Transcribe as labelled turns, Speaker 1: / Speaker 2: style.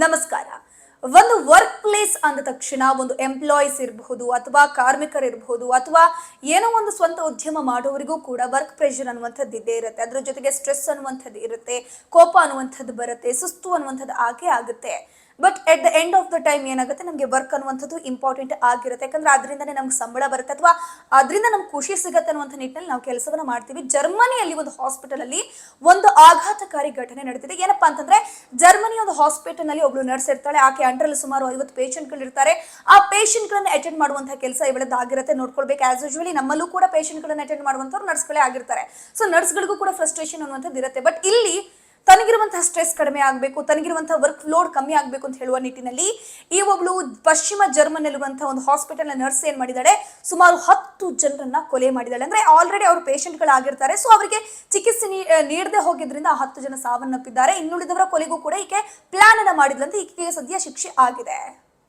Speaker 1: ನಮಸ್ಕಾರ. ಒಂದು work place ಅಂದ ತಕ್ಷಣ ಒಂದು ಎಂಪ್ಲಾಯೀಸ್ ಇರಬಹುದು ಅಥವಾ ಕಾರ್ಮಿಕರಿರಬಹುದು ಅಥವಾ ಏನೋ ಒಂದು ಸ್ವಂತ ಉದ್ಯಮ ಮಾಡೋರಿಗೂ ಕೂಡ ವರ್ಕ್ ಪ್ರೆಷರ್ ಅನ್ನುವಂಥದ್ದು ಇದ್ದೇ ಇರುತ್ತೆ. ಅದ್ರ ಜೊತೆಗೆ ಸ್ಟ್ರೆಸ್ ಅನ್ನುವಂಥದ್ದು ಇರುತ್ತೆ, ಕೋಪ ಅನ್ನುವಂಥದ್ದು ಬರುತ್ತೆ, ಸುಸ್ತು ಅನ್ನುವಂಥದ್ದು ಆಗುತ್ತೆ. But at the end of the time ಏನಾಗುತ್ತೆ, ನಮಗೆ ವರ್ಕ್ ಅನ್ನುವಂಥದ್ದು ಇಂಪಾರ್ಟೆಂಟ್ ಆಗಿರುತ್ತೆ. ಯಾಕಂದ್ರೆ ಅದರಿಂದನೇ ನಮ್ಗೆ ಸಂಬಳ ಬರುತ್ತೆ ಅಥವಾ ಅದರಿಂದ ನಮ್ಗೆ ಖುಷಿ ಸಿಗುತ್ತೆ ಅನ್ನುವಂಥ ನಿಟ್ಟಿನಲ್ಲಿ ನಾವು ಕೆಲಸವನ್ನ ಮಾಡ್ತೀವಿ. ಜರ್ಮನಿಯಲ್ಲಿ ಒಂದು ಹಾಸ್ಪಿಟಲ್ ಅಲ್ಲಿ ಒಂದು ಆಘಾತಕಾರಿ ಘಟನೆ ನಡೆದಿದೆ. ಏನಪ್ಪಾ ಅಂತಂದ್ರೆ, ಜರ್ಮನಿ ಒಂದು ಹಾಸ್ಪಿಟಲ್ ನಲ್ಲಿ ಒಬ್ಳು ನರ್ಸ್ ಇರ್ತಾಳೆ. ಆಕೆ ಅಂಡರಲ್ಲಿ ಸುಮಾರು 50 ಪೇಷಂಟ್ಗಳು ಇರ್ತಾರೆ. ಆ ಪೇಷಂಟ್ಗಳನ್ನ ಅಟೆಂಡ್ ಮಾಡುವಂತಹ ಕೆಲಸ ಇವಳದ್ದಾಗಿರುತ್ತೆ. ನೋಡ್ಕೊಳ್ಬೇಕು. ಆಸ್ ಯೂಶುವಲಿ ನಮ್ಮಲ್ಲೂ ಕೂಡ ಪೇಷಂಟ್ಗಳನ್ನ ಅಟೆಂಡ್ ಮಾಡುವಂತವ್ರು ನರ್ಸ್ಗಳೇ ಆಗಿರ್ತಾರೆ. ಸೊ ನರ್ಸ್ಗಳಿಗೂ ಕೂಡ ಫ್ರಸ್ಟ್ರೇಷನ್ ಅನ್ನುವಂಥದ್ದು ಇರುತ್ತೆ. ಬಟ್ ಇಲ್ಲಿ ತನಗಿರುವಂತಹ ಸ್ಟ್ರೆಸ್ ಕಡಿಮೆ ಆಗಬೇಕು, ತನಗಿರುವಂತಹ ವರ್ಕ್ ಲೋಡ್ ಕಮ್ಮಿ ಆಗಬೇಕು ಅಂತ ಹೇಳುವ ನಿಟ್ಟಿನಲ್ಲಿ ಈ ಒಬ್ಳು ಪಶ್ಚಿಮ ಜರ್ಮನಿಯಲ್ಲಿರುವಂತಹ ಒಂದು ಹಾಸ್ಪಿಟಲ್ ನರ್ಸ್ ಏನ್ ಮಾಡಿದಾಳೆ, ಸುಮಾರು 10 ಜನರನ್ನ ಕೊಲೆ ಮಾಡಿದಾಳೆ. ಅಂದ್ರೆ ಆಲ್ರೆಡಿ ಅವರು ಪೇಷಂಟ್ಗಳಾಗಿರ್ತಾರೆ. ಸೊ ಅವರಿಗೆ ಚಿಕಿತ್ಸೆ ನೀಡದೆ ಹೋಗಿದ್ರಿಂದ ಆ 10 ಜನ ಸಾವನ್ನಪ್ಪಿದ್ದಾರೆ. ಇನ್ನುಳಿದವರ ಕೊಲೆಗೂ ಕೂಡ ಈಕೆ ಪ್ಲಾನ್ ಅನ್ನ ಮಾಡಿದ್ರಂತೆ. ಈಕೆಗೆ ಸದ್ಯ ಶಿಕ್ಷೆ ಆಗಿದೆ.